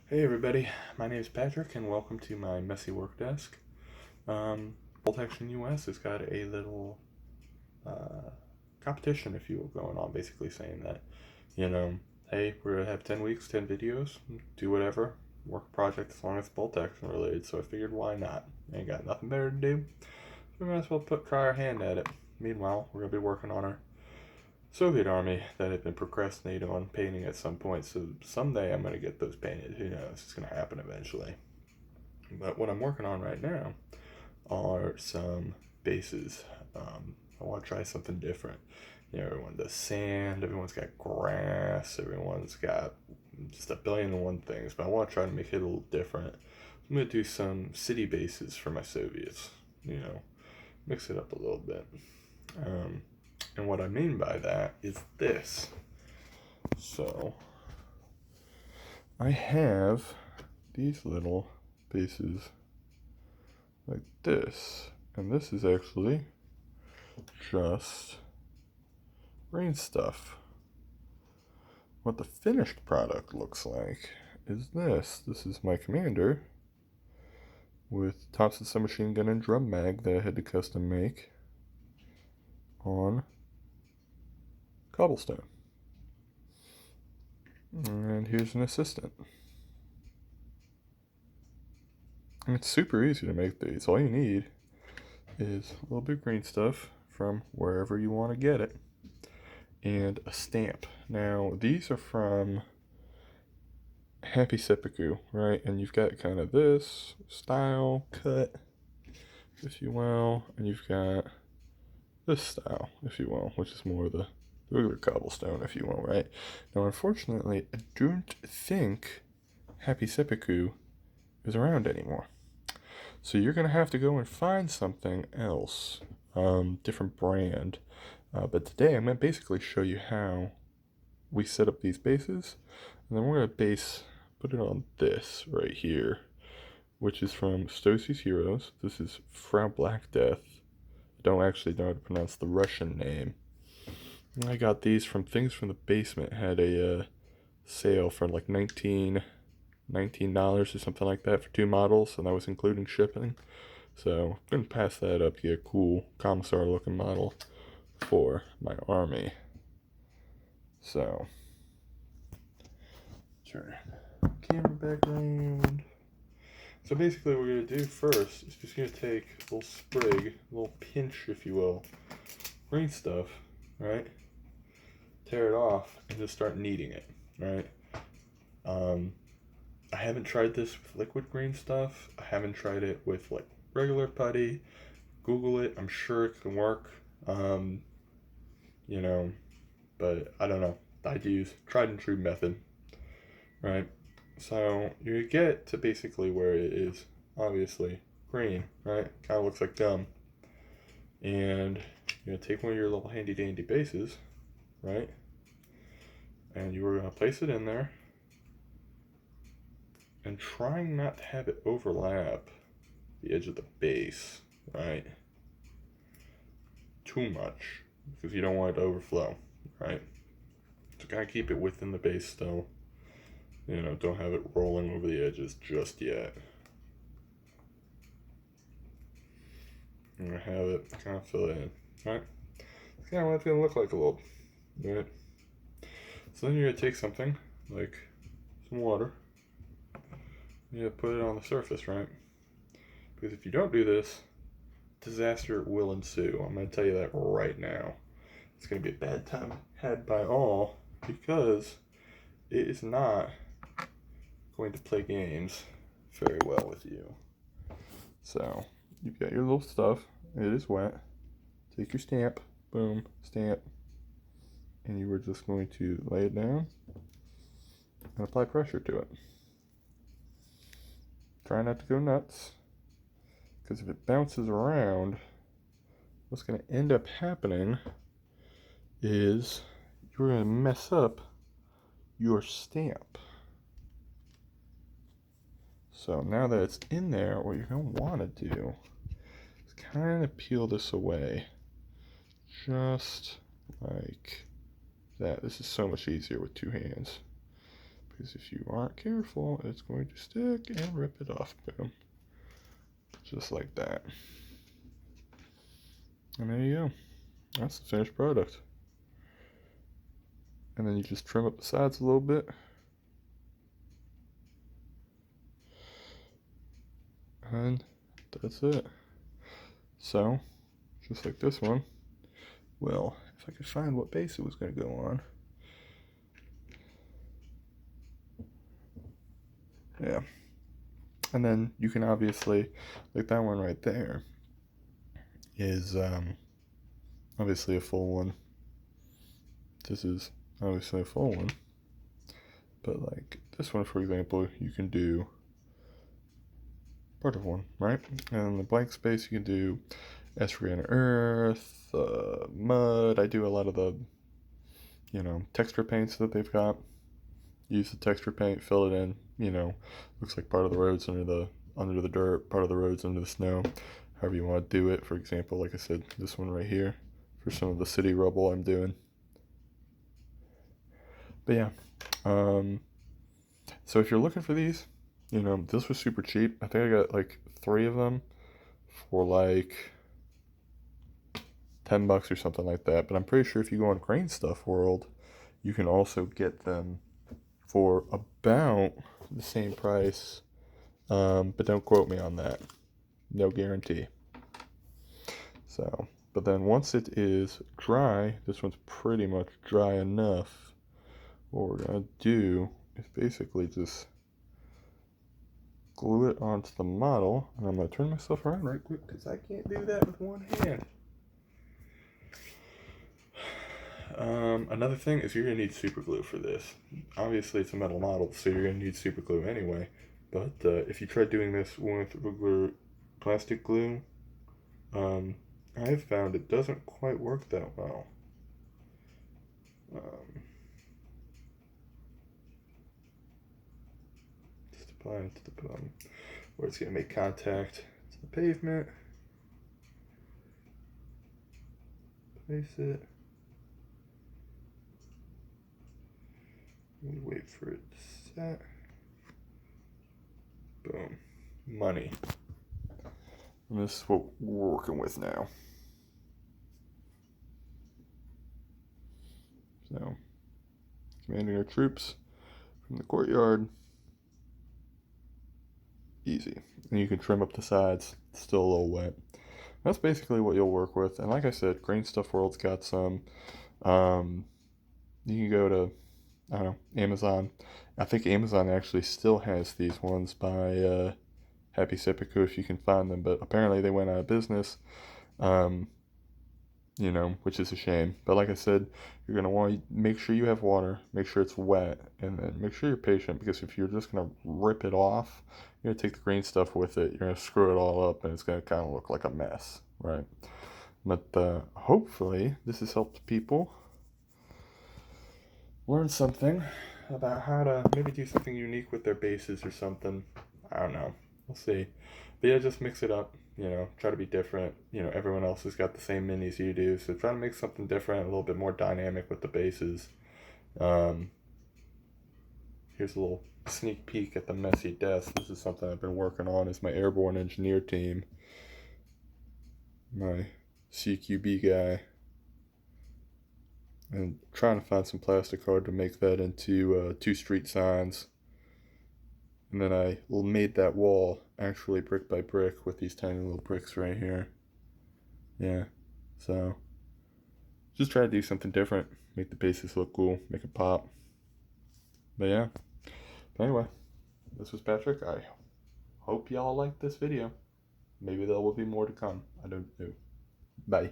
Hey everybody, my name is Patrick and welcome to my messy work desk. Bolt Action US has got a little competition, if you will, going on, basically saying that, you know, hey, we're going to have 10 weeks, 10 videos, do whatever, work a project as long as it's Bolt Action related, so I figured why not? Ain't got nothing better to do, so we might as well try our hand at it. Meanwhile, we're going to be working on our Soviet army that had been procrastinating on painting at some point. So someday I'm going to get those painted. Who knows? It's going to happen eventually. But what I'm working on right now are some bases. I want to try something different. Everyone does sand, everyone's got grass, everyone's got just a billion and one things. But I want to try to make it a little different. I'm going to do some city bases for my Soviets. Mix it up a little bit. And what I mean by that is this. So, I have these little bases like this. And this is actually just green stuff. What the finished product looks like is this. This is my commander with Thompson submachine gun and drum mag that I had to custom make on Cobblestone. And here's an assistant. And it's super easy to make these. All you need is a little bit of green stuff from wherever you want to get it and a stamp. Now, these are from Happy Seppuku, right? And you've got kind of this style cut, if you will, and you've got this style, if you will, which is more the regular cobblestone, if you will, right? Now, unfortunately, I don't think Happy Seppuku is around anymore. So you're going to have to go and find something else, different brand. But today I'm going to basically show you how we set up these bases. And then we're going to put it on this right here, which is from Stosie's Heroes. This is Frau Black Death. I don't actually know how to pronounce the Russian name. I got these from Things from the Basement. Had a sale for like $19 or something like that for 2 models, and that was including shipping. So I'm going to pass that up to get a cool commissar looking model for my army. So turn camera background. So basically what we're going to do first is just going to take a little sprig, a little pinch if you will, green stuff, right? Tear it off and just start kneading it, right? I haven't tried this with liquid green stuff. I haven't tried it with like regular putty. Google it. I'm sure it can work. But I don't know. I'd use tried and true method, right? So you get to basically where it is obviously green, right? Kind of looks like gum. And you're going to take one of your little handy dandy bases, right? And you were going to place it in there. And trying not to have it overlap the edge of the base, right? Too much, because you don't want it to overflow, right? So kind of keep it within the base still. Don't have it rolling over the edges just yet. I'm going to have it kind of fill in, right? That's kind of what it's going to look like a little, right? So then you're going to take something like some water. You put it on the surface, right? Because if you don't do this, disaster will ensue. I'm going to tell you that right now. It's going to be a bad time had by all because it is not going to play games very well with you. So, you've got your little stuff. It is wet. Take your stamp. Boom. Stamp. And you are just going to lay it down and apply pressure to it. Try not to go nuts, because if it bounces around, what's going to end up happening is you're going to mess up your stamp. So now that it's in there, what you're going to want to do is kind of peel this away, just like that. This is so much easier with 2 hands, because if you aren't careful, it's going to stick and rip it off. Boom. Just like that. And there you go. That's the finished product. And then you just trim up the sides a little bit. And that's it. So, just like this one. Well, if I could find what base it was going to go on. Yeah. And then you can obviously, like that one right there, is obviously a full one. This is obviously a full one. But like this one, for example, you can do part of one, right? And the blank space, you can do Estrian Earth, mud. I do a lot of the, texture paints that they've got. Use the texture paint, fill it in, looks like part of the roads under the dirt, part of the roads under the snow, however you want to do it. For example, like I said, this one right here, for some of the city rubble I'm doing. But yeah, so if you're looking for these, this was super cheap. I think I got like 3 of them for like $10 or something like that. But I'm pretty sure if you go on Grain Stuff World, you can also get them for about the same price. But don't quote me on that. No guarantee. So, but then once it is dry, this one's pretty much dry enough. What we're gonna do is basically just glue it onto the model, and I'm going to turn myself around right quick because I can't do that with one hand. Another thing is you're going to need super glue for this. Obviously it's a metal model, so you're going to need super glue anyway, but if you try doing this with regular plastic glue, I've found it doesn't quite work that well. Just apply it to the where it's going to make contact to the pavement. Place it. Wait for it to set. Boom. Money. And this is what we're working with now. So, commanding our troops from the courtyard. Easy. And you can trim up the sides. It's still a little wet. That's basically what you'll work with. And like I said, Grain Stuff World's got some. You can go to, I don't know, Amazon. I think Amazon actually still has these ones by Happy Seppuku if you can find them. But apparently they went out of business. Which is a shame. But like I said, you're going to want to make sure you have water, make sure it's wet, and then make sure you're patient, because if you're just going to rip it off, you're going to take the green stuff with it, you're going to screw it all up, and it's going to kind of look like a mess, right? But hopefully this has helped people learn something about how to maybe do something unique with their bases or something. I don't know. We'll see. But yeah, just mix it up. Try to be different. Everyone else has got the same minis you do, so try to make something different, a little bit more dynamic with the bases. Here's a little sneak peek at the messy desk. This is something I've been working on as my airborne engineer team. My CQB guy. And trying to find some plastic card to make that into 2 street signs. And then I made that wall actually brick by brick with these tiny little bricks right here. Yeah, so just try to do something different. Make the bases look cool, make it pop. But yeah, but anyway, this was Patrick. I hope y'all liked this video. Maybe there will be more to come. I don't know. Bye.